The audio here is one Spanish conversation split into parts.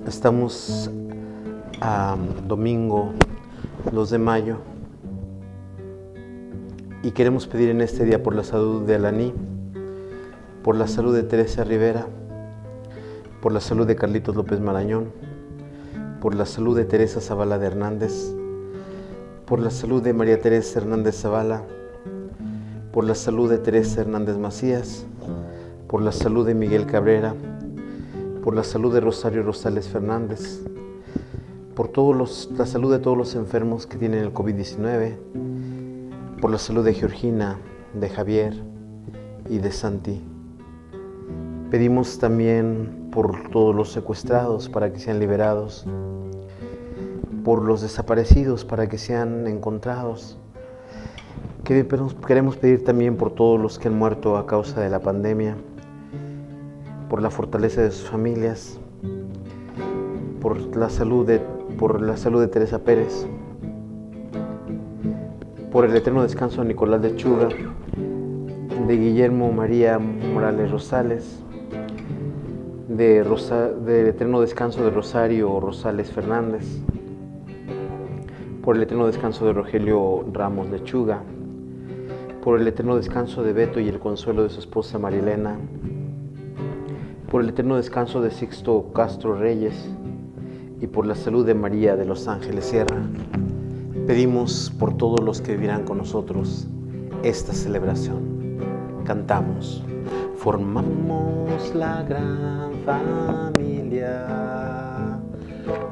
Estamos a domingo 2 de mayo y queremos pedir en este día por la salud de Alaní, por la salud de Teresa Rivera, por la salud de Carlitos López Marañón, por la salud de Teresa Zavala de Hernández, por la salud de María Teresa Hernández Zavala, por la salud de Teresa Hernández Macías, por la salud de Miguel Cabrera, por la salud de Rosario Rosales Fernández, por la salud de todos los enfermos que tienen el COVID-19, por la salud de Georgina, de Javier y de Santi. Pedimos también por todos los secuestrados para que sean liberados, por los desaparecidos para que sean encontrados. Queremos pedir también por todos los que han muerto a causa de la pandemia, por la fortaleza de sus familias, por la salud de Teresa Pérez, por el eterno descanso de Nicolás de Chuga, de Guillermo María Morales Rosales, del eterno descanso de Rosario Rosales Fernández, por el eterno descanso de Rogelio Ramos de Chuga, por el eterno descanso de Beto y el consuelo de su esposa Marilena, por el eterno descanso de Sixto Castro Reyes y por la salud de María de los Ángeles Sierra. Pedimos por todos los que vivirán con nosotros esta celebración. Cantamos. Formamos la gran familia,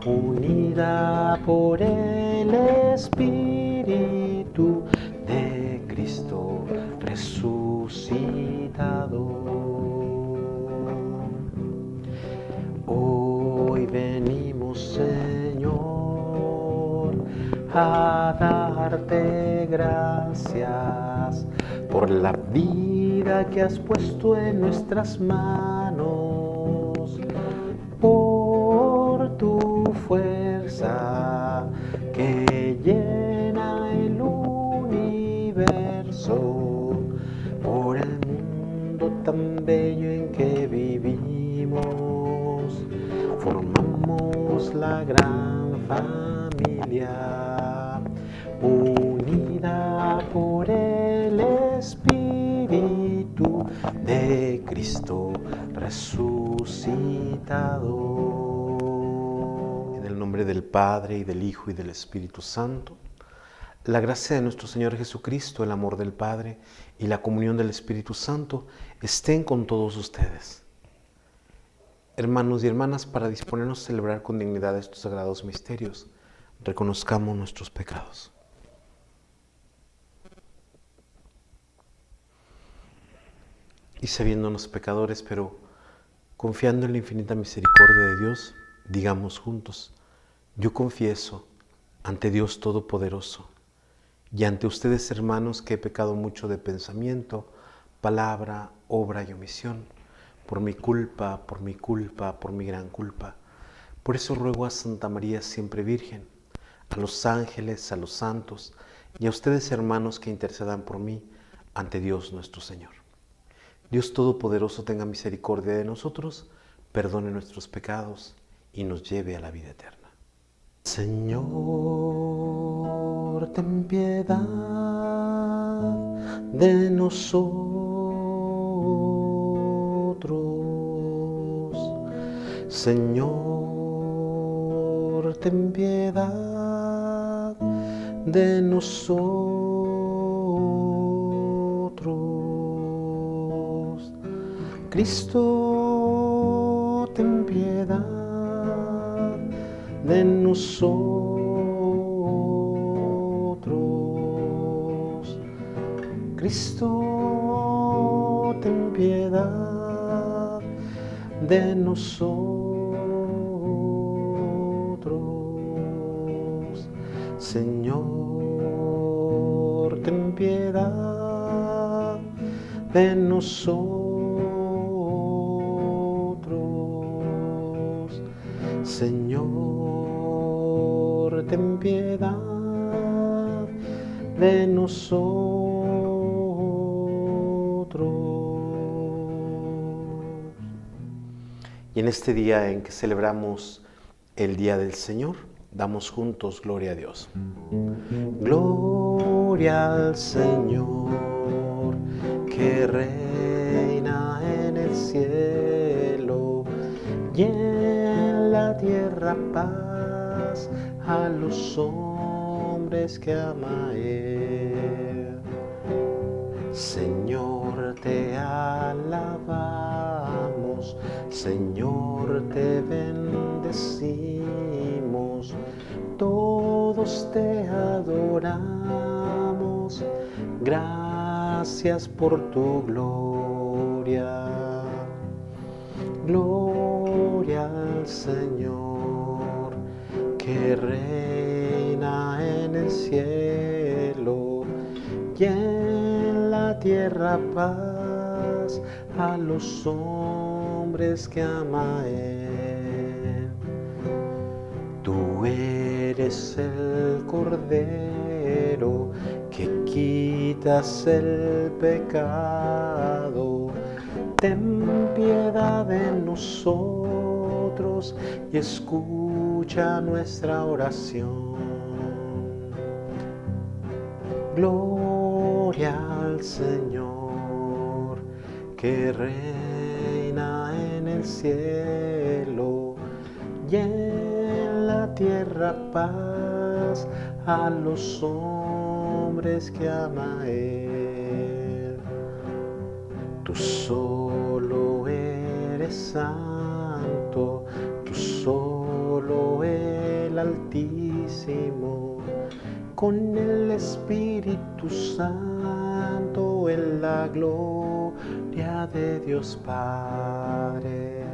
unida por el Espíritu de Cristo resucitado. Hoy venimos, Señor, a darte gracias por la vida que has puesto en nuestras manos, por tu fuerza que llena el universo, por el mundo tan bello en que vivimos. Formamos la gran familia, unida por el Espíritu de Cristo resucitado. En el nombre del Padre, y del Hijo, y del Espíritu Santo, la gracia de nuestro Señor Jesucristo, el amor del Padre y la comunión del Espíritu Santo estén con todos ustedes. Hermanos y hermanas, para disponernos a celebrar con dignidad estos sagrados misterios, reconozcamos nuestros pecados. Y sabiéndonos pecadores, pero confiando en la infinita misericordia de Dios, digamos juntos: yo confieso ante Dios Todopoderoso y ante ustedes, hermanos, que he pecado mucho de pensamiento, palabra, obra y omisión, por mi culpa, por mi gran culpa. Por eso ruego a Santa María siempre Virgen, a los ángeles, a los santos y a ustedes, hermanos, que intercedan por mí ante Dios nuestro Señor. Dios Todopoderoso tenga misericordia de nosotros, perdone nuestros pecados y nos lleve a la vida eterna. Señor, ten piedad de nosotros. Señor, ten piedad de nosotros. Cristo, ten piedad de nosotros. Cristo, ten piedad de nosotros. Señor, ten piedad de nosotros. Señor, ten piedad de nosotros. Y en este día en que celebramos el día del Señor. Damos juntos gloria a Dios. Gloria al Señor, que reina en el cielo, y en la tierra paz a los hombres que ama a Él. Señor, te alabamos, Señor, te bendecimos, todos te adoramos, gracias por tu gloria. Gloria al Señor, que reina en el cielo, y en la tierra paz a los hombres que ama a Él. Tú eres el Cordero que quitas el pecado. Ten piedad de nosotros y escucha nuestra oración. Gloria al Señor, que reina en el cielo, y en la tierra paz a los hombres que ama a Él. Tú solo eres santo, tú solo el Altísimo, con el Espíritu Santo en la gloria de Dios Padre.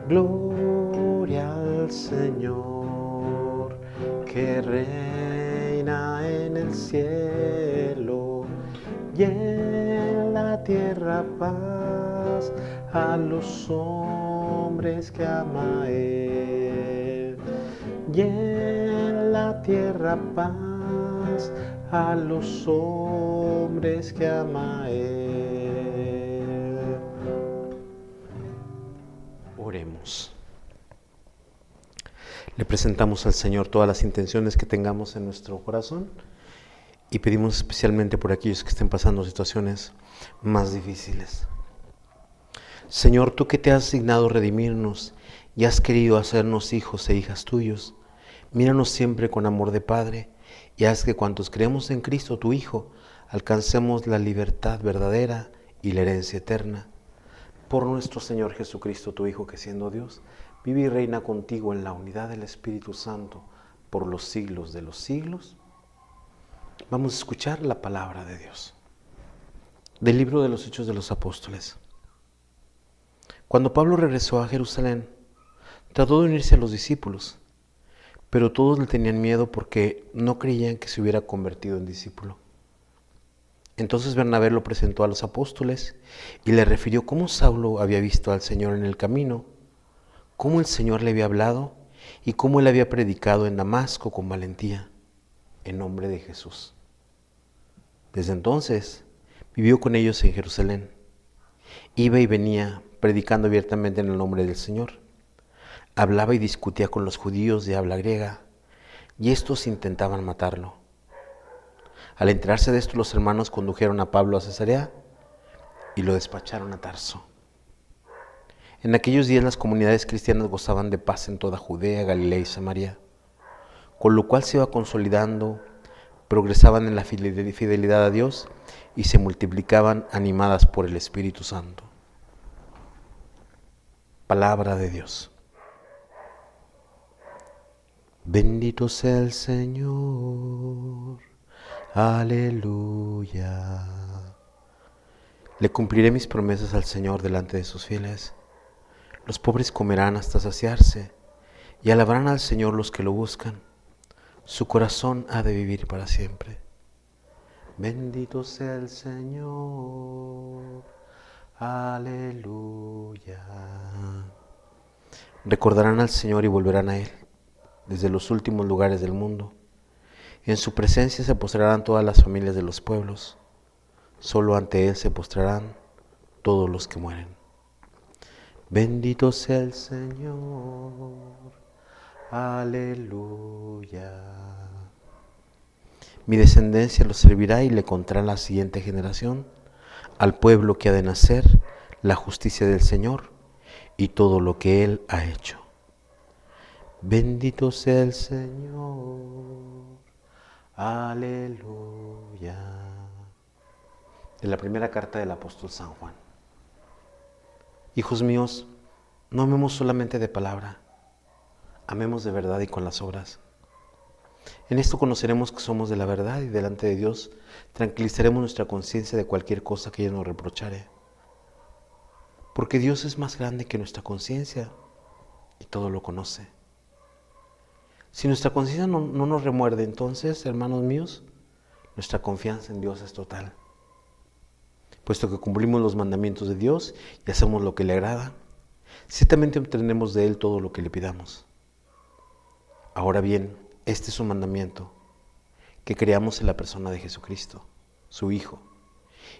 Gloria al Señor, que reina en el cielo, y en la tierra paz a los hombres que ama a Él. Y en la tierra paz a los hombres que ama a Él. Oremos. Le presentamos al Señor todas las intenciones que tengamos en nuestro corazón y pedimos especialmente por aquellos que estén pasando situaciones más difíciles. Señor, tú que te has dignado redimirnos y has querido hacernos hijos e hijas tuyos, míranos siempre con amor de Padre y haz que cuantos creemos en Cristo, tu Hijo, alcancemos la libertad verdadera y la herencia eterna. Por nuestro Señor Jesucristo, tu Hijo, que siendo Dios, vive y reina contigo en la unidad del Espíritu Santo por los siglos de los siglos. Vamos a escuchar la palabra de Dios. Del libro de los Hechos de los Apóstoles. Cuando Pablo regresó a Jerusalén, trató de unirse a los discípulos, pero todos le tenían miedo porque no creían que se hubiera convertido en discípulo. Entonces Bernabé lo presentó a los apóstoles y le refirió cómo Saulo había visto al Señor en el camino, cómo el Señor le había hablado y cómo él había predicado en Damasco con valentía, en nombre de Jesús. Desde entonces vivió con ellos en Jerusalén. Iba y venía predicando abiertamente en el nombre del Señor. Hablaba y discutía con los judíos de habla griega, y estos intentaban matarlo. Al enterarse de esto, los hermanos condujeron a Pablo a Cesarea y lo despacharon a Tarso. En aquellos días las comunidades cristianas gozaban de paz en toda Judea, Galilea y Samaria, con lo cual se iba consolidando, progresaban en la fidelidad a Dios y se multiplicaban animadas por el Espíritu Santo. Palabra de Dios. Bendito sea el Señor. Aleluya. Le cumpliré mis promesas al Señor delante de sus fieles. Los pobres comerán hasta saciarse y alabarán al Señor los que lo buscan. Su corazón ha de vivir para siempre. Bendito sea el Señor. Aleluya. Recordarán al Señor y volverán a Él desde los últimos lugares del mundo. En su presencia se postrarán todas las familias de los pueblos. Solo ante Él se postrarán todos los que mueren. Bendito sea el Señor. Aleluya. Mi descendencia lo servirá y le contará a la siguiente generación, al pueblo que ha de nacer, la justicia del Señor y todo lo que Él ha hecho. Bendito sea el Señor. Aleluya. De la primera carta del apóstol San Juan. Hijos míos, no amemos solamente de palabra, amemos de verdad y con las obras. En esto conoceremos que somos de la verdad y delante de Dios tranquilizaremos nuestra conciencia de cualquier cosa que ella nos reprochare. Porque Dios es más grande que nuestra conciencia y todo lo conoce. Si nuestra conciencia no nos remuerde, entonces, hermanos míos, nuestra confianza en Dios es total. Puesto que cumplimos los mandamientos de Dios y hacemos lo que le agrada, ciertamente obtendremos de Él todo lo que le pidamos. Ahora bien, este es un mandamiento, que creamos en la persona de Jesucristo, su Hijo,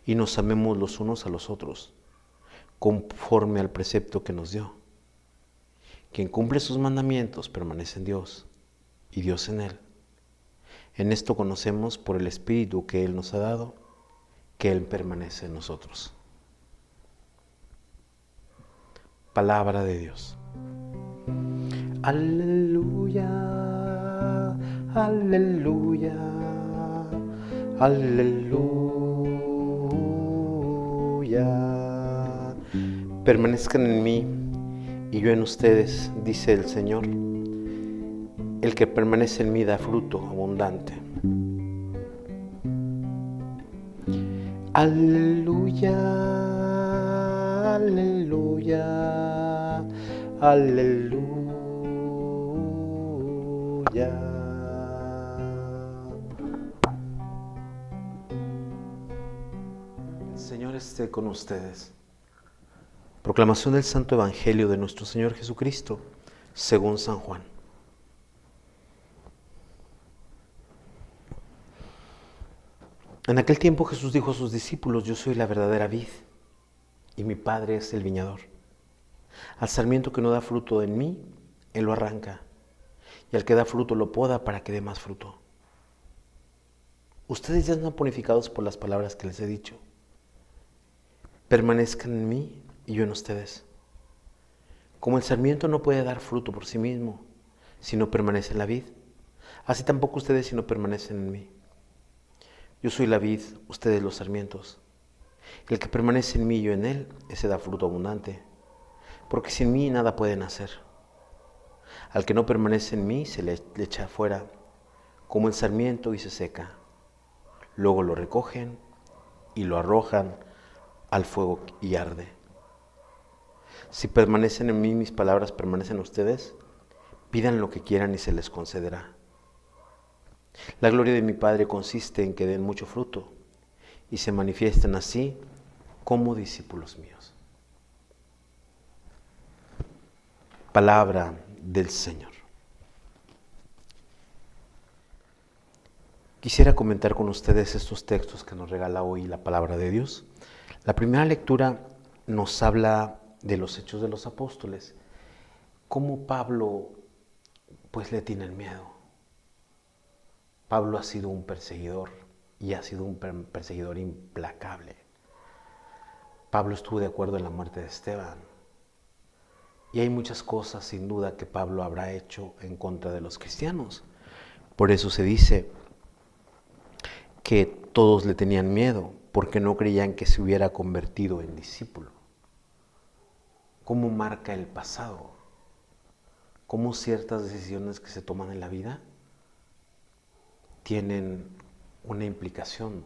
y nos amemos los unos a los otros, conforme al precepto que nos dio. Quien cumple sus mandamientos permanece en Dios, y Dios en él. En esto conocemos por el Espíritu que Él nos ha dado, que Él permanece en nosotros. Palabra de Dios. Aleluya, aleluya, aleluya. Permanezcan en mí y yo en ustedes, dice el Señor. El que permanece en mí da fruto abundante. Aleluya, aleluya, aleluya. El Señor esté con ustedes. Proclamación del Santo Evangelio de nuestro Señor Jesucristo, según San Juan. En aquel tiempo Jesús dijo a sus discípulos: yo soy la verdadera vid, y mi Padre es el viñador. Al sarmiento que no da fruto en mí, Él lo arranca, y al que da fruto lo poda para que dé más fruto. Ustedes ya están purificados por las palabras que les he dicho. Permanezcan en mí y yo en ustedes. Como el sarmiento no puede dar fruto por sí mismo si no permanece en la vid, así tampoco ustedes si no permanecen en mí. Yo soy la vid, ustedes los sarmientos. El que permanece en mí y yo en él, ese da fruto abundante, porque sin mí nada pueden hacer. Al que no permanece en mí se le echa afuera, como el sarmiento, y se seca. Luego lo recogen y lo arrojan al fuego y arde. Si permanecen en mí, mis palabras permanecen en ustedes, pidan lo que quieran y se les concederá. La gloria de mi Padre consiste en que den mucho fruto y se manifiesten así como discípulos míos. Palabra del Señor. Quisiera comentar con ustedes estos textos que nos regala hoy la palabra de Dios. La primera lectura nos habla de los Hechos de los Apóstoles, cómo Pablo pues le tienen miedo. Pablo ha sido un perseguidor y ha sido un perseguidor implacable. Pablo estuvo de acuerdo en la muerte de Esteban. Y hay muchas cosas sin duda que Pablo habrá hecho en contra de los cristianos. Por eso se dice que todos le tenían miedo, porque no creían que se hubiera convertido en discípulo. ¿Cómo marca el pasado? ¿Cómo ciertas decisiones que se toman en la vida tienen una implicación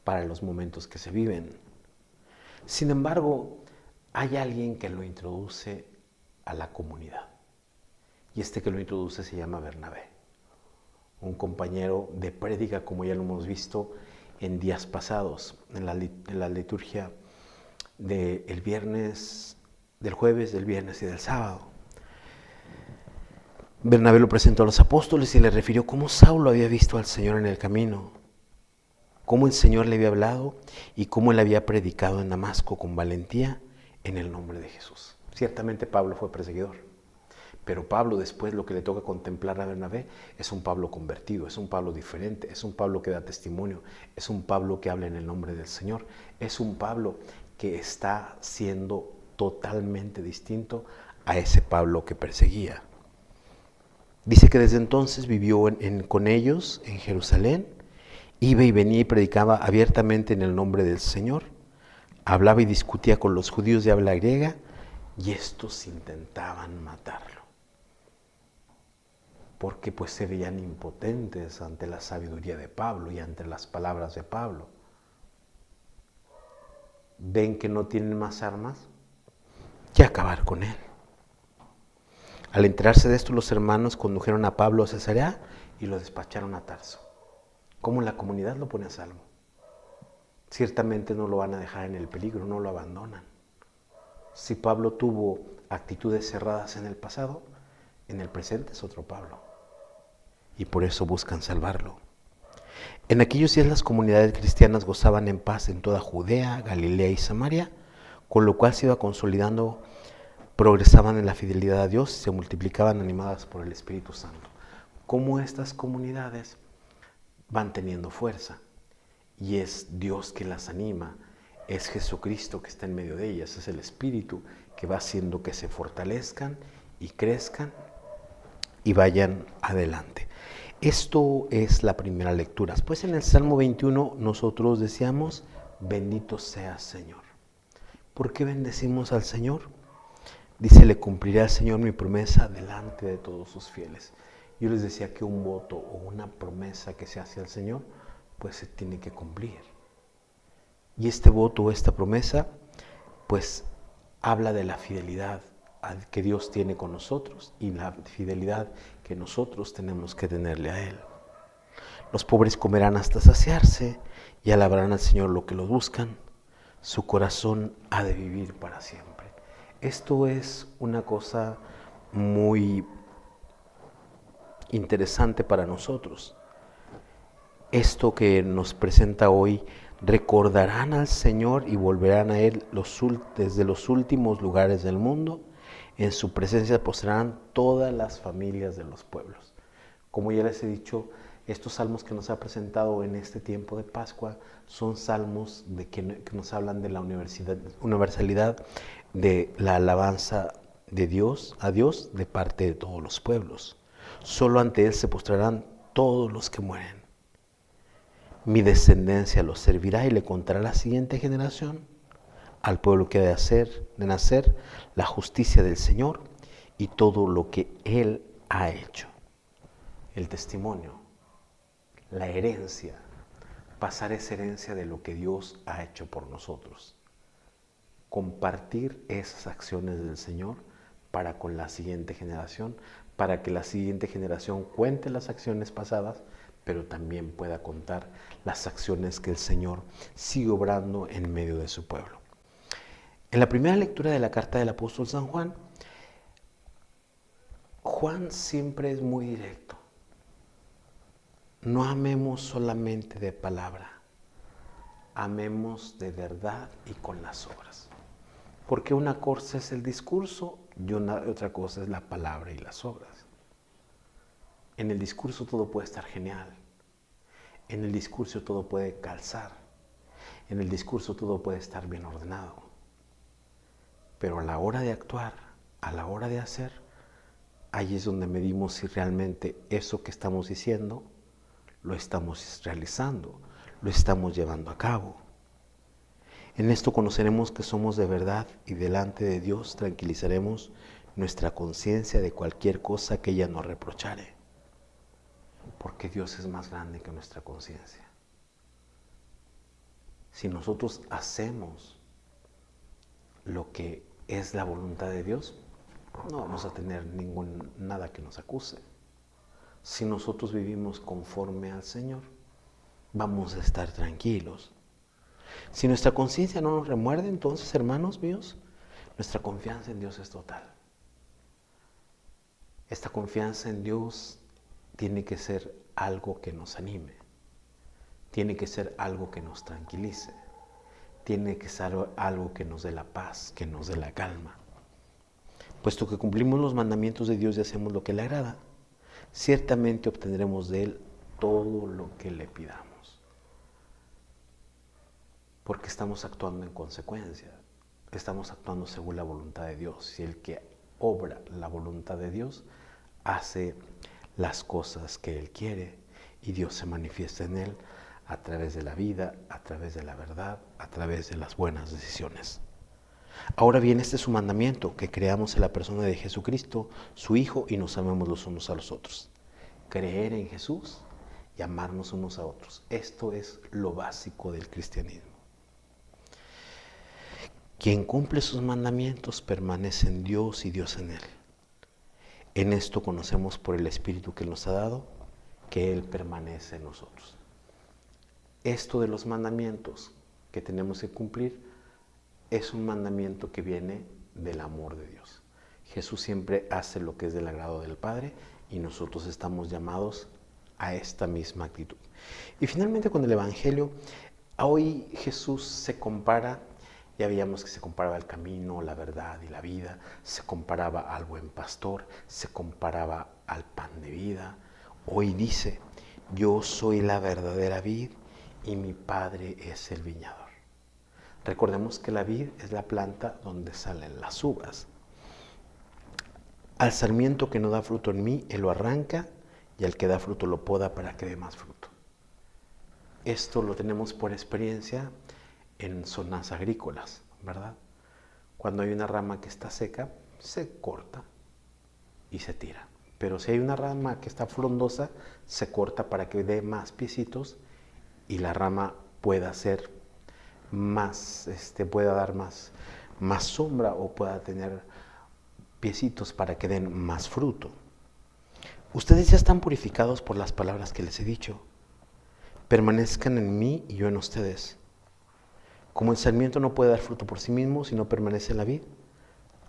para los momentos que se viven? Sin embargo, hay alguien que lo introduce a la comunidad. Y este que lo introduce se llama Bernabé, un compañero de prédica, como ya lo hemos visto en días pasados, en la liturgia del viernes, del jueves, del viernes y del sábado. Bernabé lo presentó a los apóstoles y le refirió cómo Saulo había visto al Señor en el camino, cómo el Señor le había hablado y cómo él había predicado en Damasco con valentía en el nombre de Jesús. Ciertamente Pablo fue perseguidor, pero Pablo después lo que le toca contemplar a Bernabé es un Pablo convertido, es un Pablo diferente, es un Pablo que da testimonio, es un Pablo que habla en el nombre del Señor, es un Pablo que está siendo totalmente distinto a ese Pablo que perseguía. Dice que desde entonces vivió con ellos en Jerusalén, iba y venía y predicaba abiertamente en el nombre del Señor, hablaba y discutía con los judíos de habla griega y estos intentaban matarlo, porque pues se veían impotentes ante la sabiduría de Pablo y ante las palabras de Pablo. Ven que no tienen más armas que acabar con él. Al enterarse de esto, los hermanos condujeron a Pablo a Cesarea y lo despacharon a Tarso. ¿Cómo la comunidad lo pone a salvo? Ciertamente no lo van a dejar en el peligro, no lo abandonan. Si Pablo tuvo actitudes cerradas en el pasado, en el presente es otro Pablo. Y por eso buscan salvarlo. En aquellos días las comunidades cristianas gozaban en paz en toda Judea, Galilea y Samaria, con lo cual se iba consolidando, progresaban en la fidelidad a Dios y se multiplicaban animadas por el Espíritu Santo. Cómo estas comunidades van teniendo fuerza y es Dios que las anima, es Jesucristo que está en medio de ellas, es el Espíritu que va haciendo que se fortalezcan y crezcan y vayan adelante. Esto es la primera lectura. Pues en el Salmo 21 nosotros decíamos, bendito seas Señor. ¿Por qué bendecimos al Señor? Dice, le cumpliré al Señor mi promesa delante de todos sus fieles. Yo les decía que un voto o una promesa que se hace al Señor, pues se tiene que cumplir. Y este voto o esta promesa, pues habla de la fidelidad que Dios tiene con nosotros y la fidelidad que nosotros tenemos que tenerle a Él. Los pobres comerán hasta saciarse y alabarán al Señor lo que lo buscan. Su corazón ha de vivir para siempre. Esto es una cosa muy interesante para nosotros. Esto que nos presenta hoy, recordarán al Señor y volverán a Él desde los últimos lugares del mundo. En su presencia postrarán todas las familias de los pueblos. Como ya les he dicho, estos salmos que nos ha presentado en este tiempo de Pascua son salmos que nos hablan de la universalidad de la alabanza de Dios, a Dios de parte de todos los pueblos. Solo ante Él se postrarán todos los que mueren. Mi descendencia los servirá y le contará a la siguiente generación, al pueblo que ha de nacer, la justicia del Señor y todo lo que Él ha hecho. El testimonio, la herencia, pasar esa herencia de lo que Dios ha hecho por nosotros. Compartir esas acciones del Señor para con la siguiente generación, para que la siguiente generación cuente las acciones pasadas, pero también pueda contar las acciones que el Señor sigue obrando en medio de su pueblo. En la primera lectura de la carta del apóstol San Juan, Juan siempre es muy directo. No amemos solamente de palabra, amemos de verdad y con las obras. Porque una cosa es el discurso y otra cosa es la palabra y las obras. En el discurso todo puede estar genial. En el discurso todo puede calzar. En el discurso todo puede estar bien ordenado. Pero a la hora de actuar, a la hora de hacer, ahí es donde medimos si realmente eso que estamos diciendo lo estamos realizando, lo estamos llevando a cabo. En esto conoceremos que somos de verdad y delante de Dios tranquilizaremos nuestra conciencia de cualquier cosa que ella nos reprochare. Porque Dios es más grande que nuestra conciencia. Si nosotros hacemos lo que es la voluntad de Dios, no vamos a tener nada que nos acuse. Si nosotros vivimos conforme al Señor, vamos a estar tranquilos. Si nuestra conciencia no nos remuerde, entonces, hermanos míos, nuestra confianza en Dios es total. Esta confianza en Dios tiene que ser algo que nos anime, tiene que ser algo que nos tranquilice, tiene que ser algo que nos dé la paz, que nos dé la calma. Puesto que cumplimos los mandamientos de Dios y hacemos lo que le agrada, ciertamente obtendremos de Él todo lo que le pidamos. Porque estamos actuando en consecuencia, estamos actuando según la voluntad de Dios. Y el que obra la voluntad de Dios hace las cosas que Él quiere y Dios se manifiesta en Él a través de la vida, a través de la verdad, a través de las buenas decisiones. Ahora bien, este es su mandamiento, que creamos en la persona de Jesucristo, su Hijo, y nos amemos los unos a los otros. Creer en Jesús y amarnos unos a otros. Esto es lo básico del cristianismo. Quien cumple sus mandamientos permanece en Dios y Dios en él. En esto conocemos por el Espíritu que Él nos ha dado, que Él permanece en nosotros. Esto de los mandamientos que tenemos que cumplir es un mandamiento que viene del amor de Dios. Jesús siempre hace lo que es del agrado del Padre y nosotros estamos llamados a esta misma actitud. Y finalmente con el Evangelio, hoy Jesús se compara, ya veíamos que se comparaba el camino, la verdad y la vida, se comparaba al buen pastor, se comparaba al pan de vida. Hoy dice, yo soy la verdadera vid y mi Padre es el viñador. Recordemos que la vid es la planta donde salen las uvas. Al sarmiento que no da fruto en mí, Él lo arranca, y al que da fruto lo poda para que dé más fruto. Esto lo tenemos por experiencia en zonas agrícolas, ¿verdad? Cuando hay una rama que está seca, se corta y se tira. Pero si hay una rama que está frondosa, se corta para que dé más piecitos y la rama pueda ser más, pueda dar más sombra o pueda tener piecitos para que den más fruto. Ustedes ya están purificados por las palabras que les he dicho. Permanezcan en mí y yo en ustedes. Como el sarmiento no puede dar fruto por sí mismo si no permanece en la vid,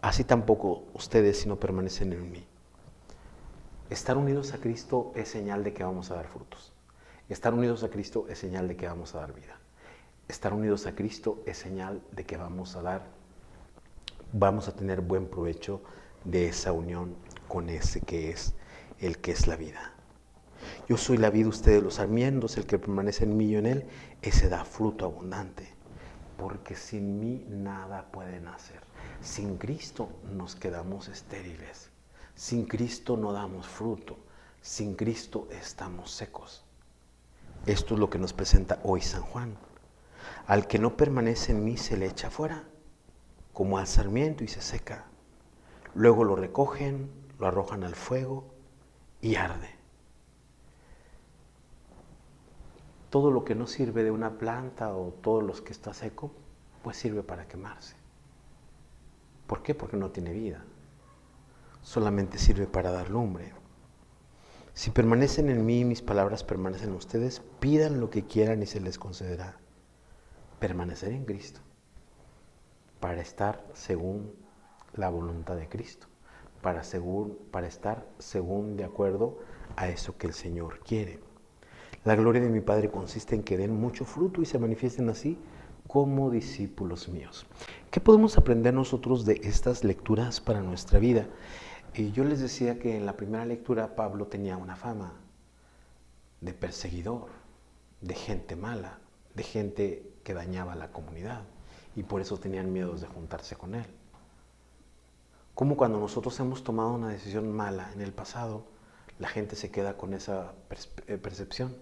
así tampoco ustedes si no permanecen en mí. Estar unidos a Cristo es señal de que vamos a dar frutos. Estar unidos a Cristo es señal de que vamos a dar vida. Estar unidos a Cristo es señal de que vamos a tener buen provecho de esa unión con ese que es el que es la vida. Yo soy la vid, ustedes los sarmientos, el que permanece en mí y yo en él, ese da fruto abundante. Porque sin mí nada puede nacer. Sin Cristo nos quedamos estériles. Sin Cristo no damos fruto. Sin Cristo estamos secos. Esto es lo que nos presenta hoy San Juan. Al que no permanece en mí se le echa fuera, como al sarmiento, y se seca. Luego lo recogen, lo arrojan al fuego y arde. Todo lo que no sirve de una planta o todo lo que está seco, pues sirve para quemarse. ¿Por qué? Porque no tiene vida. Solamente sirve para dar lumbre. Si permanecen en mí y mis palabras permanecen en ustedes, pidan lo que quieran y se les concederá. Permanecer en Cristo, para estar según la voluntad de Cristo, para estar según de acuerdo a eso que el Señor quiere. La gloria de mi Padre consiste en que den mucho fruto y se manifiesten así como discípulos míos. ¿Qué podemos aprender nosotros de estas lecturas para nuestra vida? Yo les decía que en la primera lectura Pablo tenía una fama de perseguidor, de gente mala, de gente que dañaba a la comunidad y por eso tenían miedo de juntarse con él. Como cuando nosotros hemos tomado una decisión mala en el pasado, la gente se queda con esa percepción.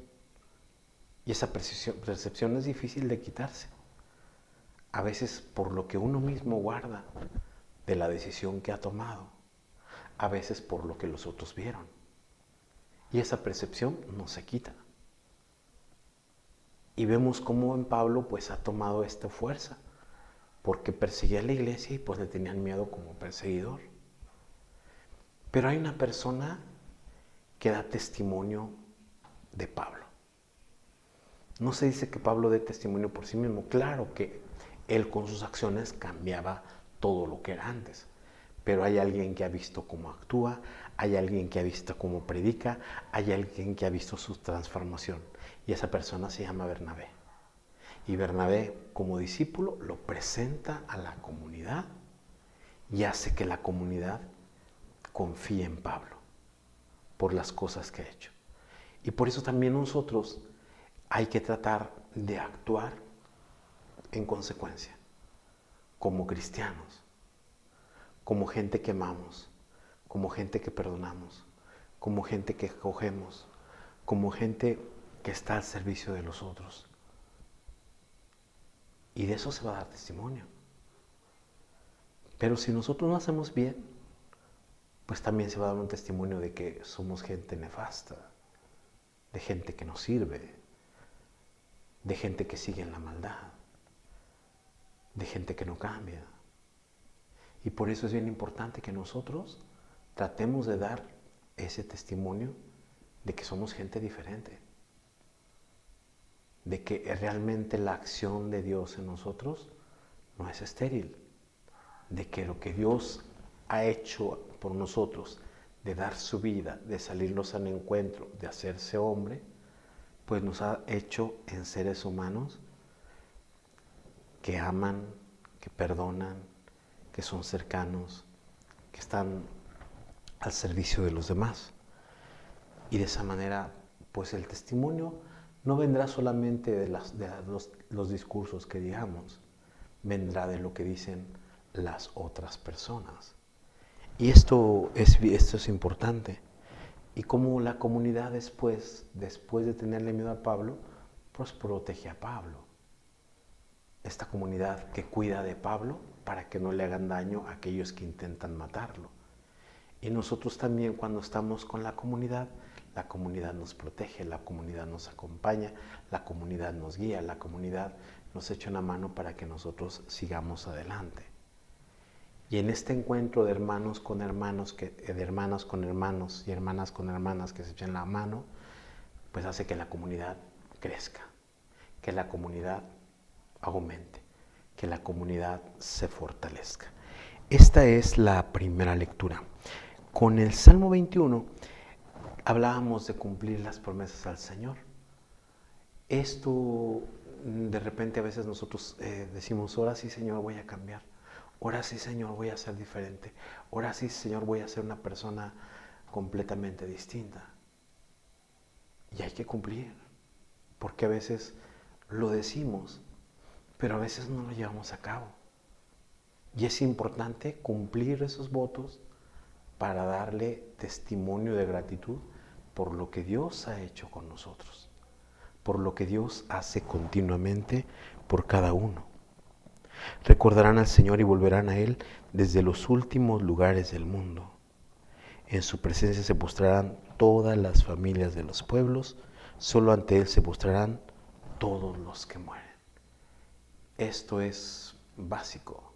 Y esa percepción es difícil de quitarse. A veces por lo que uno mismo guarda de la decisión que ha tomado. A veces por lo que los otros vieron. Y esa percepción no se quita. Y vemos cómo en Pablo pues ha tomado esta fuerza. Porque perseguía a la iglesia y pues le tenían miedo como perseguidor. Pero hay una persona que da testimonio de Pablo. No se dice que Pablo dé testimonio por sí mismo. Claro que él con sus acciones cambiaba todo lo que era antes. Pero hay alguien que ha visto cómo actúa, hay alguien que ha visto cómo predica, hay alguien que ha visto su transformación. Y esa persona se llama Bernabé. Y Bernabé, como discípulo, lo presenta a la comunidad y hace que la comunidad confíe en Pablo por las cosas que ha hecho. Y por eso también nosotros hay que tratar de actuar en consecuencia, como cristianos, como gente que amamos, como gente que perdonamos, como gente que acogemos, como gente que está al servicio de los otros. Y de eso se va a dar testimonio. Pero si nosotros no hacemos bien, pues también se va a dar un testimonio de que somos gente nefasta, de gente que no sirve, de gente que sigue en la maldad, de gente que no cambia. Y por eso es bien importante que nosotros tratemos de dar ese testimonio de que somos gente diferente, de que realmente la acción de Dios en nosotros no es estéril, de que lo que Dios ha hecho por nosotros, de dar su vida, de salirnos al encuentro, de hacerse hombre, pues nos ha hecho en seres humanos que aman, que perdonan, que son cercanos, que están al servicio de los demás. Y de esa manera, pues el testimonio no vendrá solamente de los discursos que digamos, vendrá de lo que dicen las otras personas. Y esto es importante. Y como la comunidad después de tenerle miedo a Pablo, pues protege a Pablo. Esta comunidad que cuida de Pablo para que no le hagan daño a aquellos que intentan matarlo. Y nosotros también, cuando estamos con la comunidad nos protege, la comunidad nos acompaña, la comunidad nos guía, la comunidad nos echa una mano para que nosotros sigamos adelante. Y en este encuentro de hermanos con hermanos, de hermanas con hermanos y hermanas con hermanas que se echan la mano, pues hace que la comunidad crezca, que la comunidad aumente, que la comunidad se fortalezca. Esta es la primera lectura. Con el Salmo 21 hablábamos de cumplir las promesas al Señor. Esto, de repente a veces nosotros decimos, ahora sí Señor voy a cambiar, ahora sí Señor voy a ser diferente, ahora sí Señor voy a ser una persona completamente distinta. Y hay que cumplir, porque a veces lo decimos, pero a veces no lo llevamos a cabo. Y es importante cumplir esos votos para darle testimonio de gratitud por lo que Dios ha hecho con nosotros, por lo que Dios hace continuamente por cada uno. Recordarán al Señor y volverán a Él desde los últimos lugares del mundo. En su presencia se postrarán todas las familias de los pueblos, solo ante Él se postrarán todos los que mueren. Esto es básico.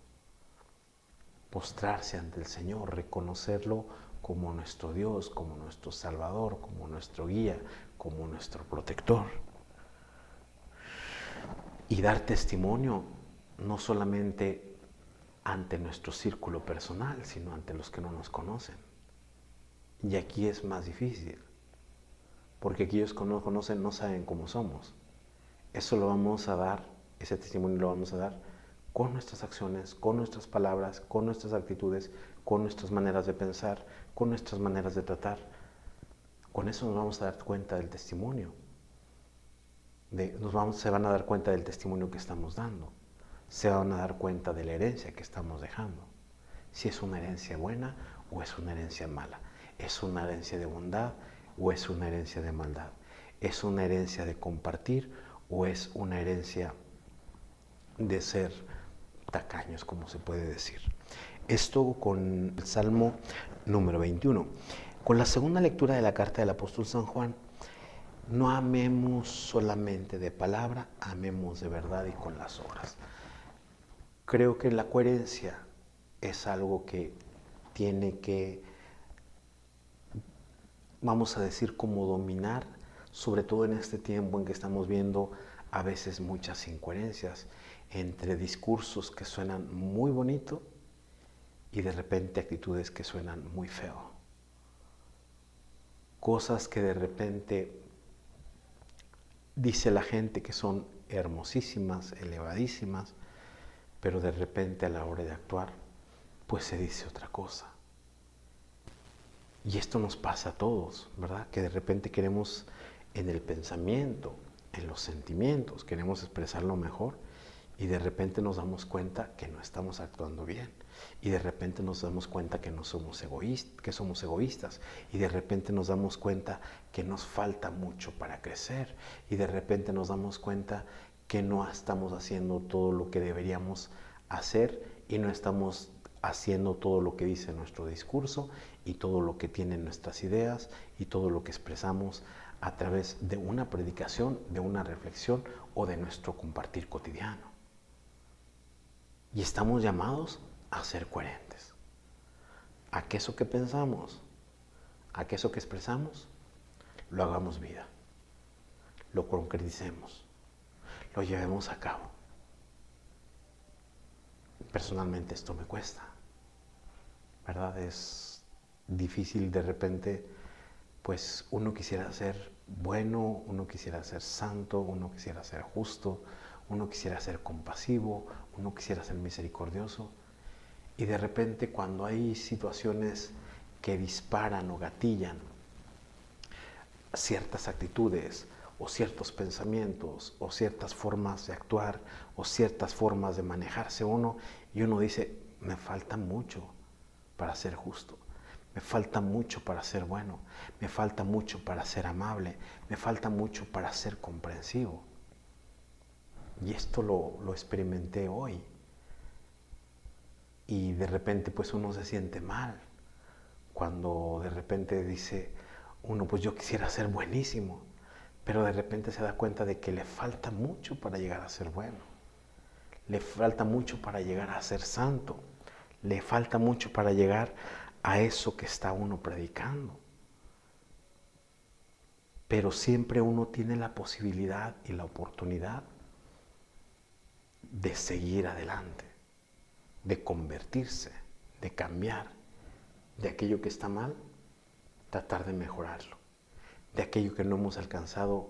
Postrarse ante el Señor, reconocerlo como nuestro Dios, como nuestro Salvador, como nuestro guía, como nuestro protector. Y dar testimonio no solamente ante nuestro círculo personal, sino ante los que no nos conocen. Y aquí es más difícil, porque aquellos que no nos conocen no saben cómo somos. Eso lo vamos a dar, ese testimonio lo vamos a dar con nuestras acciones, con nuestras palabras, con nuestras actitudes, con nuestras maneras de pensar, con nuestras maneras de tratar. Con eso nos vamos a dar cuenta del testimonio. Se van a dar cuenta del testimonio que estamos dando. Se van a dar cuenta de la herencia que estamos dejando. Si es una herencia buena o es una herencia mala. Es una herencia de bondad o es una herencia de maldad. Es una herencia de compartir o es una herencia de ser tacaños, como se puede decir. Esto con el Salmo número 21. Con la segunda lectura de la carta del apóstol San Juan, no amemos solamente de palabra, amemos de verdad y con las obras. Creo que la coherencia es algo que tiene que, vamos a decir, como dominar, sobre todo en este tiempo en que estamos viendo a veces muchas incoherencias entre discursos que suenan muy bonito y de repente actitudes que suenan muy feo. Cosas que de repente dice la gente que son hermosísimas, elevadísimas, pero de repente a la hora de actuar, pues se dice otra cosa. Y esto nos pasa a todos, ¿verdad? Que de repente queremos en el pensamiento, en los sentimientos, queremos expresarlo mejor y de repente nos damos cuenta que no estamos actuando bien. Y de repente nos damos cuenta que somos egoístas. Y de repente nos damos cuenta que nos falta mucho para crecer. Y de repente nos damos cuenta que no estamos haciendo todo lo que deberíamos hacer y no estamos haciendo todo lo que dice nuestro discurso y todo lo que tienen nuestras ideas y todo lo que expresamos a través de una predicación, de una reflexión o de nuestro compartir cotidiano. Y estamos llamados a ser coherentes. A que eso que pensamos, a que eso que expresamos, lo hagamos vida, lo concreticemos, lo llevemos a cabo. Personalmente esto me cuesta, ¿verdad? Es difícil de repente, pues uno quisiera ser bueno, uno quisiera ser santo, uno quisiera ser justo, uno quisiera ser compasivo, uno quisiera ser misericordioso. Y de repente cuando hay situaciones que disparan o gatillan ciertas actitudes o ciertos pensamientos o ciertas formas de actuar o ciertas formas de manejarse uno, y uno dice, me falta mucho para ser justo, me falta mucho para ser bueno, me falta mucho para ser amable, me falta mucho para ser comprensivo. Y esto lo experimenté hoy. Y de repente pues uno se siente mal cuando de repente dice uno, pues yo quisiera ser buenísimo, pero de repente se da cuenta de que le falta mucho para llegar a ser bueno, le falta mucho para llegar a ser santo, le falta mucho para llegar a eso que está uno predicando. Pero siempre uno tiene la posibilidad y la oportunidad de seguir adelante, de convertirse, de cambiar, de aquello que está mal, tratar de mejorarlo, de aquello que no hemos alcanzado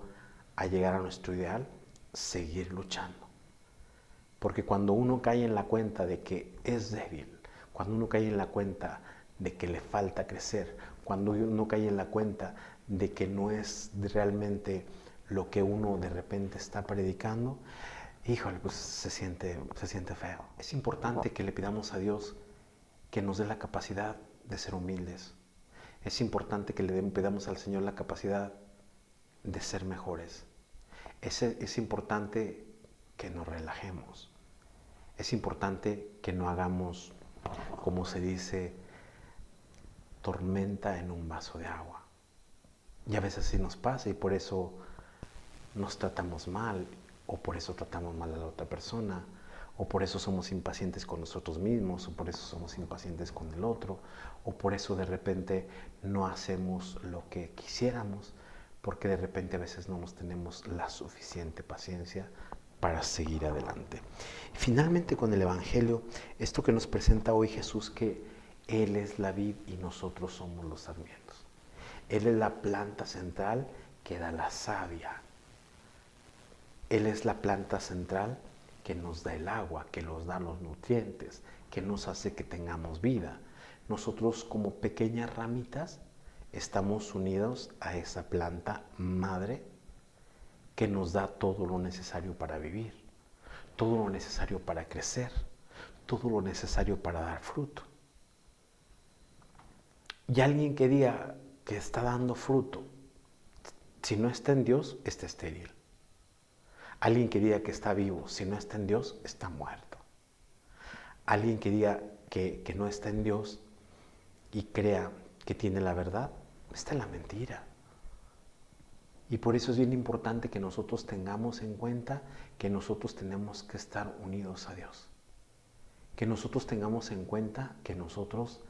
a llegar a nuestro ideal, seguir luchando. Porque cuando uno cae en la cuenta de que es débil, cuando uno cae en la cuenta de que le falta crecer, cuando uno cae en la cuenta de que no es realmente lo que uno de repente está predicando, híjole, pues se siente feo. Es importante que le pidamos a Dios que nos dé la capacidad de ser humildes. Es importante que le pidamos al Señor la capacidad de ser mejores. Es importante que nos relajemos. Es importante que no hagamos, como se dice, tormenta en un vaso de agua. Y a veces sí nos pasa y por eso nos tratamos mal, o por eso tratamos mal a la otra persona, o por eso somos impacientes con nosotros mismos, o por eso somos impacientes con el otro, o por eso de repente no hacemos lo que quisiéramos, porque de repente a veces no nos tenemos la suficiente paciencia para seguir adelante. Finalmente, con el Evangelio, esto que nos presenta hoy Jesús, que Él es la vid y nosotros somos los sarmientos. Él es la planta central que da la savia. Él es la planta central que nos da el agua, que nos da los nutrientes, que nos hace que tengamos vida. Nosotros como pequeñas ramitas estamos unidos a esa planta madre que nos da todo lo necesario para vivir, todo lo necesario para crecer, todo lo necesario para dar fruto. Y alguien que diga que está dando fruto, si no está en Dios, está estéril. Alguien que diga que está vivo, si no está en Dios, está muerto. Alguien que diga que no está en Dios y crea que tiene la verdad, está en la mentira. Y por eso es bien importante que nosotros tengamos en cuenta que nosotros tenemos que estar unidos a Dios. Que nosotros tengamos en cuenta que nosotros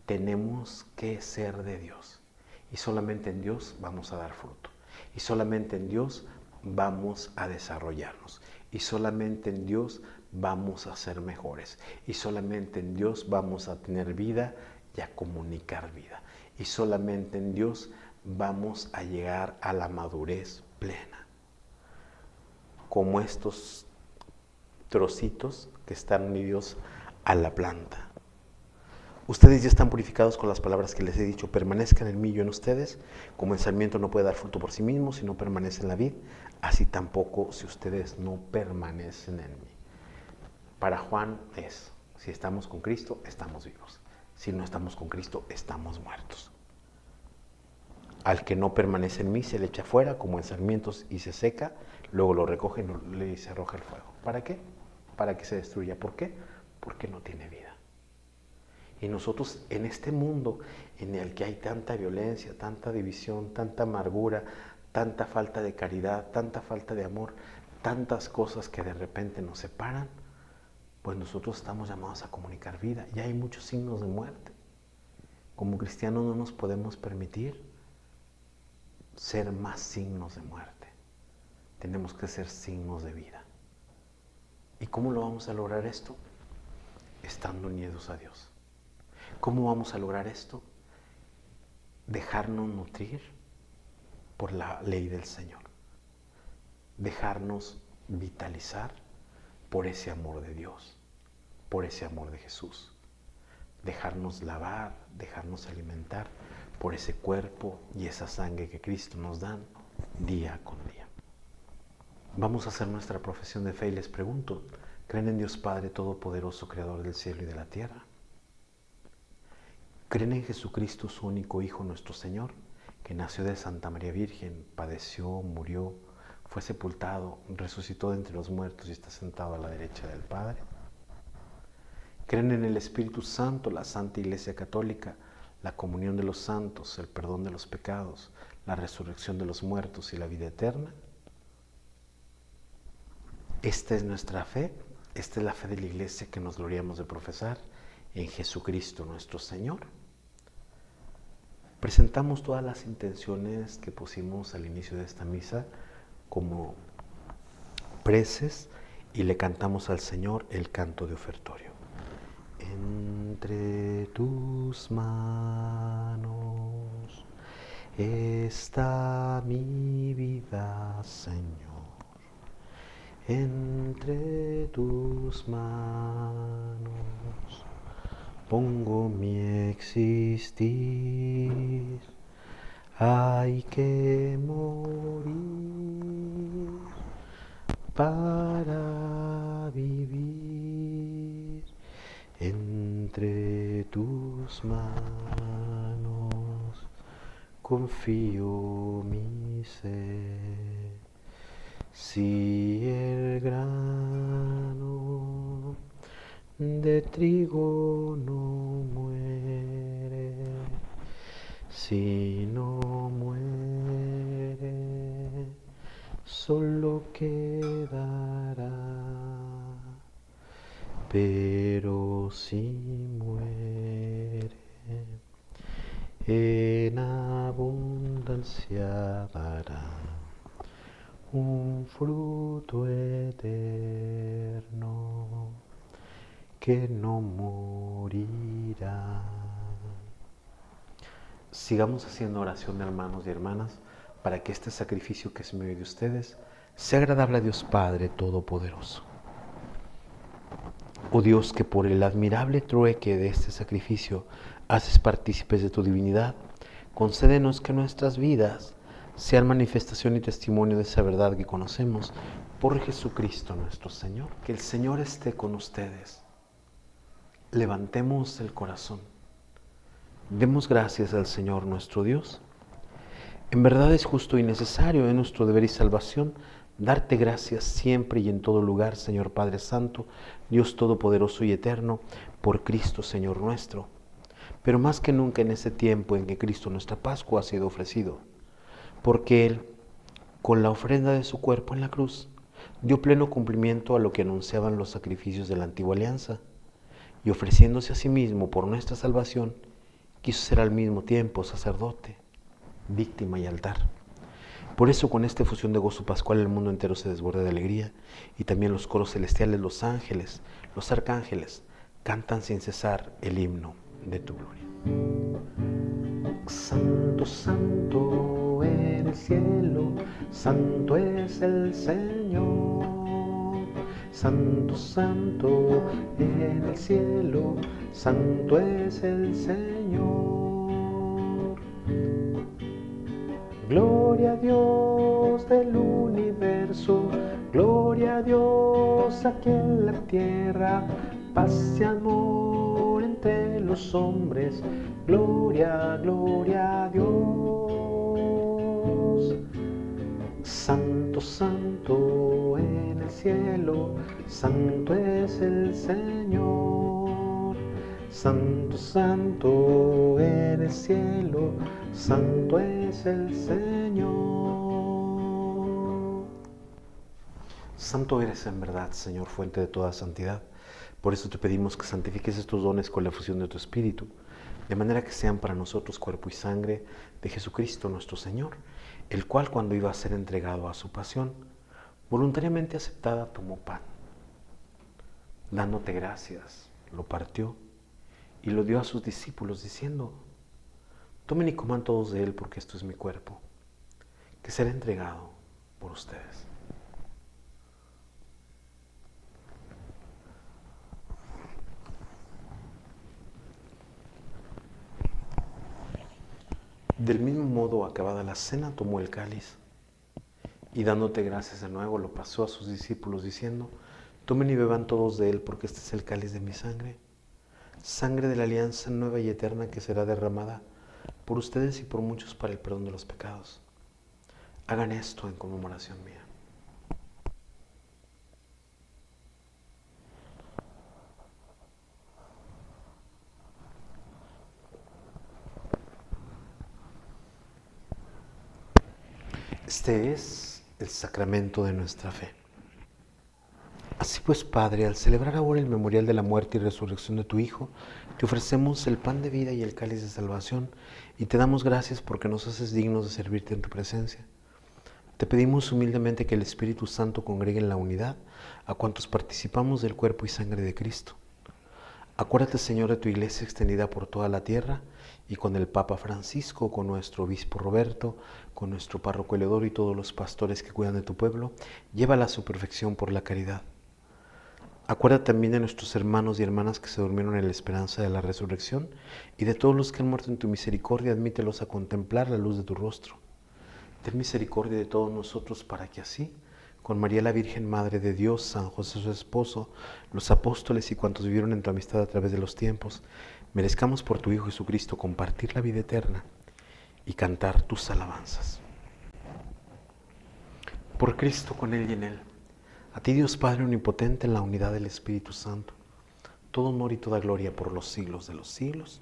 tenemos que ser de Dios. Y solamente en Dios vamos a dar fruto. Y solamente en Dios vamos a desarrollarnos. Y solamente en Dios vamos a ser mejores. Y solamente en Dios vamos a tener vida y a comunicar vida. Y solamente en Dios vamos a llegar a la madurez plena. como estos trocitos que están unidos a la planta. Ustedes ya están purificados con las palabras que les he dicho. Permanezcan en mí y yo en ustedes. Como el sarmiento no puede dar fruto por sí mismo si no permanece en la vid, así tampoco si ustedes no permanecen en mí. Para Juan es, si estamos con Cristo, estamos vivos. Si no estamos con Cristo, estamos muertos. Al que no permanece en mí se le echa fuera como en sarmientos y se seca, luego lo recoge y se arroja el fuego. ¿Para qué? Para que se destruya. ¿Por qué? Porque no tiene vida. Y nosotros en este mundo en el que hay tanta violencia, tanta división, tanta amargura, tanta falta de caridad, tanta falta de amor, tantas cosas que de repente nos separan, pues nosotros estamos llamados a comunicar vida. Y hay muchos signos de muerte. Como cristianos no nos podemos permitir ser más signos de muerte. Tenemos que ser signos de vida. ¿Y cómo lo vamos a lograr esto? Estando unidos a Dios. ¿Cómo vamos a lograr esto? Dejarnos nutrir por la ley del Señor. Dejarnos vitalizar por ese amor de Dios, por ese amor de Jesús. Dejarnos lavar, dejarnos alimentar por ese cuerpo y esa sangre que Cristo nos da día con día. Vamos a hacer nuestra profesión de fe y les pregunto, ¿creen en Dios Padre Todopoderoso, Creador del cielo y de la tierra? ¿Creen en Jesucristo, su único Hijo, nuestro Señor, que nació de Santa María Virgen, padeció, murió, fue sepultado, resucitó de entre los muertos y está sentado a la derecha del Padre? ¿Creen en el Espíritu Santo, la Santa Iglesia Católica, la comunión de los santos, el perdón de los pecados, la resurrección de los muertos y la vida eterna? Esta es nuestra fe, esta es la fe de la Iglesia que nos gloriamos de profesar en Jesucristo nuestro Señor. Presentamos todas las intenciones que pusimos al inicio de esta misa como preces y le cantamos al Señor el canto de ofertorio. Entre tus manos está mi vida, Señor. Entre tus manos pongo mi existir. Hay que morir para vivir. Entre tus manos confío mi ser. Si el grano de trigo no muere, si no muere, solo quedará. Pero si muere, en abundancia dará un fruto eterno que no morirá. Sigamos haciendo oración, hermanos y hermanas, para que este sacrificio que es en medio de ustedes sea agradable a Dios Padre Todopoderoso. Oh Dios, que por el admirable trueque de este sacrificio haces partícipes de tu divinidad, concédenos que nuestras vidas sean manifestación y testimonio de esa verdad que conocemos por Jesucristo nuestro Señor. Que el Señor esté con ustedes. Levantemos el corazón. Demos gracias al Señor nuestro Dios. En verdad es justo y necesario, en nuestro deber y salvación, darte gracias siempre y en todo lugar, Señor Padre Santo, Dios Todopoderoso y Eterno, por Cristo Señor nuestro. Pero más que nunca en ese tiempo en que Cristo nuestra Pascua ha sido ofrecido, porque Él, con la ofrenda de su cuerpo en la cruz, dio pleno cumplimiento a lo que anunciaban los sacrificios de la antigua alianza, y ofreciéndose a sí mismo por nuestra salvación, quiso ser al mismo tiempo sacerdote, víctima y altar. Por eso con esta efusión de gozo pascual el mundo entero se desborda de alegría, y también los coros celestiales, los ángeles, los arcángeles, cantan sin cesar el himno de tu gloria. Santo, santo en el cielo, santo es el Señor. Santo, santo en el cielo, santo es el Señor. Gloria a Dios del universo, gloria a Dios aquí en la tierra, paz y amor entre los hombres, gloria, gloria a Dios. Santo, santo en el cielo, santo es el Señor. Santo, santo en el cielo, santo es el Señor. Santo eres en verdad, Señor, fuente de toda santidad. Por eso te pedimos que santifiques estos dones con la efusión de tu Espíritu, de manera que sean para nosotros cuerpo y sangre de Jesucristo nuestro Señor, el cual, cuando iba a ser entregado a su pasión, voluntariamente aceptada, tomó pan. Dándote gracias, lo partió y lo dio a sus discípulos, diciendo: tomen y coman todos de él, porque esto es mi cuerpo, que será entregado por ustedes. Del mismo modo, acabada la cena, tomó el cáliz y, dándote gracias de nuevo, lo pasó a sus discípulos, diciendo: tomen y beban todos de él, porque este es el cáliz de mi sangre, sangre de la alianza nueva y eterna, que será derramada por ustedes y por muchos para el perdón de los pecados. Hagan esto en conmemoración mía. Este es el sacramento de nuestra fe. Así pues, Padre, al celebrar ahora el memorial de la muerte y resurrección de tu Hijo, te ofrecemos el pan de vida y el cáliz de salvación, y te damos gracias porque nos haces dignos de servirte en tu presencia. Te pedimos humildemente que el Espíritu Santo congregue en la unidad a cuantos participamos del cuerpo y sangre de Cristo. Acuérdate, Señor, de tu iglesia extendida por toda la tierra, y con el Papa Francisco, con nuestro obispo Roberto, con nuestro párroco Eleodoro y todos los pastores que cuidan de tu pueblo, llévala a su perfección por la caridad. Acuérdate también de nuestros hermanos y hermanas que se durmieron en la esperanza de la resurrección, y de todos los que han muerto en tu misericordia, admítelos a contemplar la luz de tu rostro. Ten misericordia de todos nosotros, para que así, con María la Virgen, Madre de Dios, San José su esposo, los apóstoles y cuantos vivieron en tu amistad a través de los tiempos, merezcamos por tu Hijo Jesucristo compartir la vida eterna y cantar tus alabanzas. Por Cristo, con Él y en Él, a ti, Dios Padre omnipotente, en la unidad del Espíritu Santo, todo honor y toda gloria por los siglos de los siglos.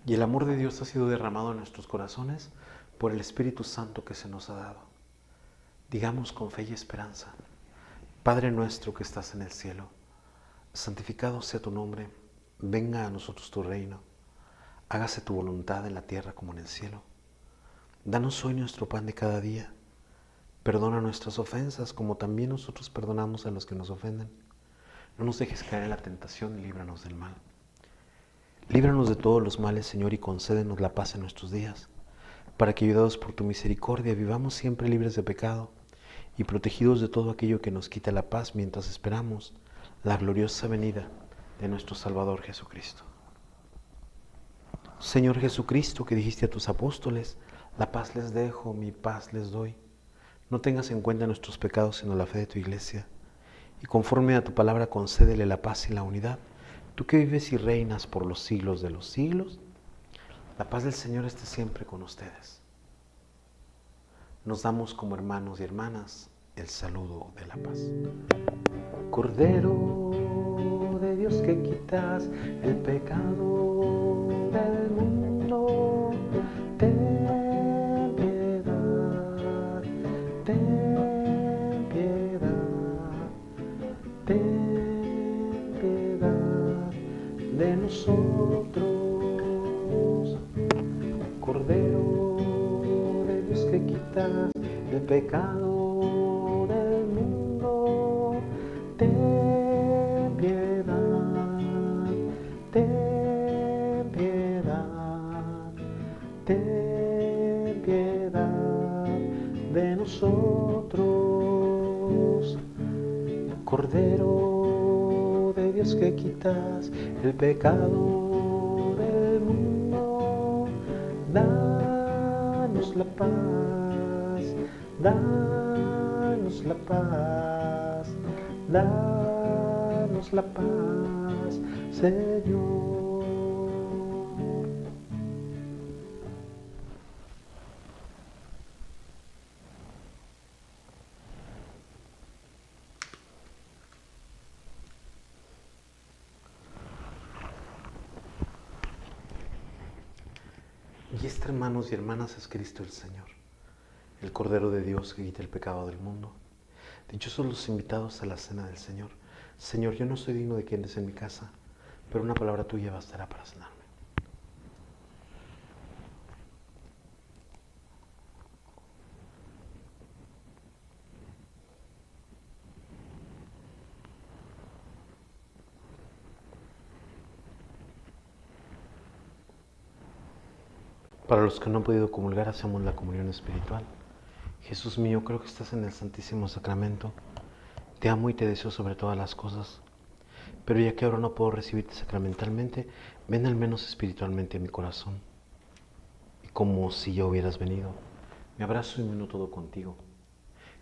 Y el amor de Dios ha sido derramado en nuestros corazones por el Espíritu Santo que se nos ha dado. Digamos con fe y esperanza: Padre nuestro que estás en el cielo, santificado sea tu nombre, venga a nosotros tu reino, hágase tu voluntad en la tierra como en el cielo. Danos hoy nuestro pan de cada día, perdona nuestras ofensas como también nosotros perdonamos a los que nos ofenden. No nos dejes caer en la tentación y líbranos del mal. Líbranos de todos los males, Señor, y concédenos la paz en nuestros días, para que, ayudados por tu misericordia, vivamos siempre libres de pecado y protegidos de todo aquello que nos quita la paz, mientras esperamos la gloriosa venida de nuestro Salvador Jesucristo. Señor Jesucristo, que dijiste a tus apóstoles: la paz les dejo, mi paz les doy, no tengas en cuenta nuestros pecados, sino la fe de tu iglesia, y conforme a tu palabra concédele la paz y la unidad, tú que vives y reinas por los siglos de los siglos. La paz del Señor esté siempre con ustedes. Nos damos como hermanos y hermanas el saludo de la paz. Cordero de Dios, que quitas el pecado del mundo, ten piedad, ten piedad, ten piedad de nosotros. Cordero de Dios, que quitas el pecado del mundo, ten piedad, ten piedad, ten piedad de nosotros. Cordero de Dios que quitas el pecado del mundo, danos la paz, danos la paz, danos la paz, Señor. Y hermanos y hermanas, es Cristo el Señor, el Cordero de Dios que quita el pecado del mundo. Dichosos los invitados a la cena del Señor. Señor, yo no soy digno de que entres en mi casa, pero una palabra tuya bastará para sanarme. Para los que no han podido comulgar, hacemos la comunión espiritual. Jesús mío, creo que estás en el Santísimo Sacramento. Te amo y te deseo sobre todas las cosas. Pero ya que ahora no puedo recibirte sacramentalmente, ven al menos espiritualmente a mi corazón. Y como si ya hubieras venido, me abrazo y me uno todo contigo.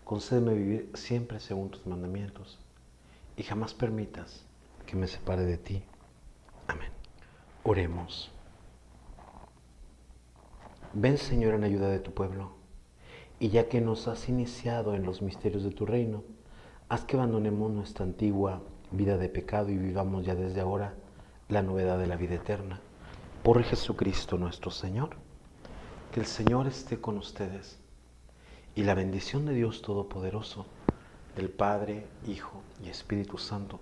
Concédeme vivir siempre según tus mandamientos y jamás permitas que me separe de ti. Amén. Oremos. Ven, Señor, en ayuda de tu pueblo, y ya que nos has iniciado en los misterios de tu reino, haz que abandonemos nuestra antigua vida de pecado y vivamos ya desde ahora la novedad de la vida eterna. Por Jesucristo nuestro Señor. Que el Señor esté con ustedes, y la bendición de Dios Todopoderoso, del Padre, Hijo y Espíritu Santo,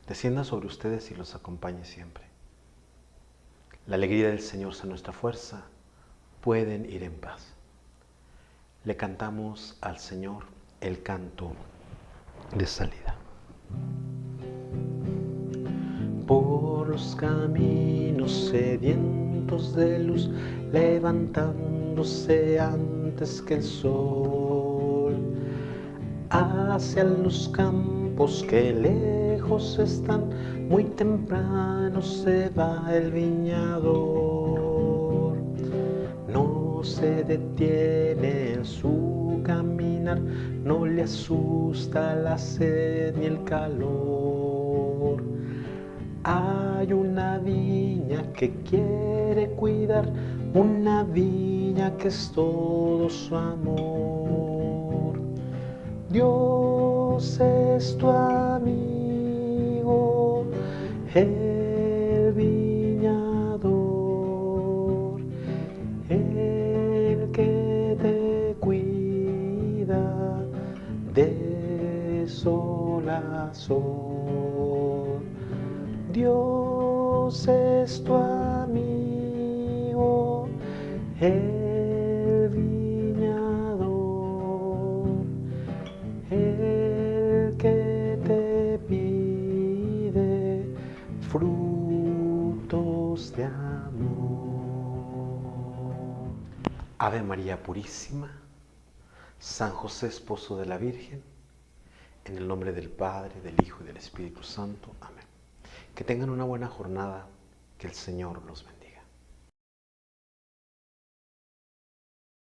descienda sobre ustedes y los acompañe siempre. La alegría del Señor sea nuestra fuerza. Pueden ir en paz. Le cantamos al Señor el canto de salida. Por los caminos sedientos de luz, levantándose antes que el sol, hacia los campos que lejos están, muy temprano se va el viñador. No se detiene en su caminar, no le asusta la sed ni el calor. Hay una viña que quiere cuidar, una viña que es todo su amor. Dios es tu amigo, el viñador, el que te cuida de sol a sol. Dios es tu amigo, el viñador, el que te pide frutos de amor. Ave María Purísima, San José, esposo de la Virgen, en el nombre del Padre, del Hijo y del Espíritu Santo. Amén. Que tengan una buena jornada, que el Señor los bendiga.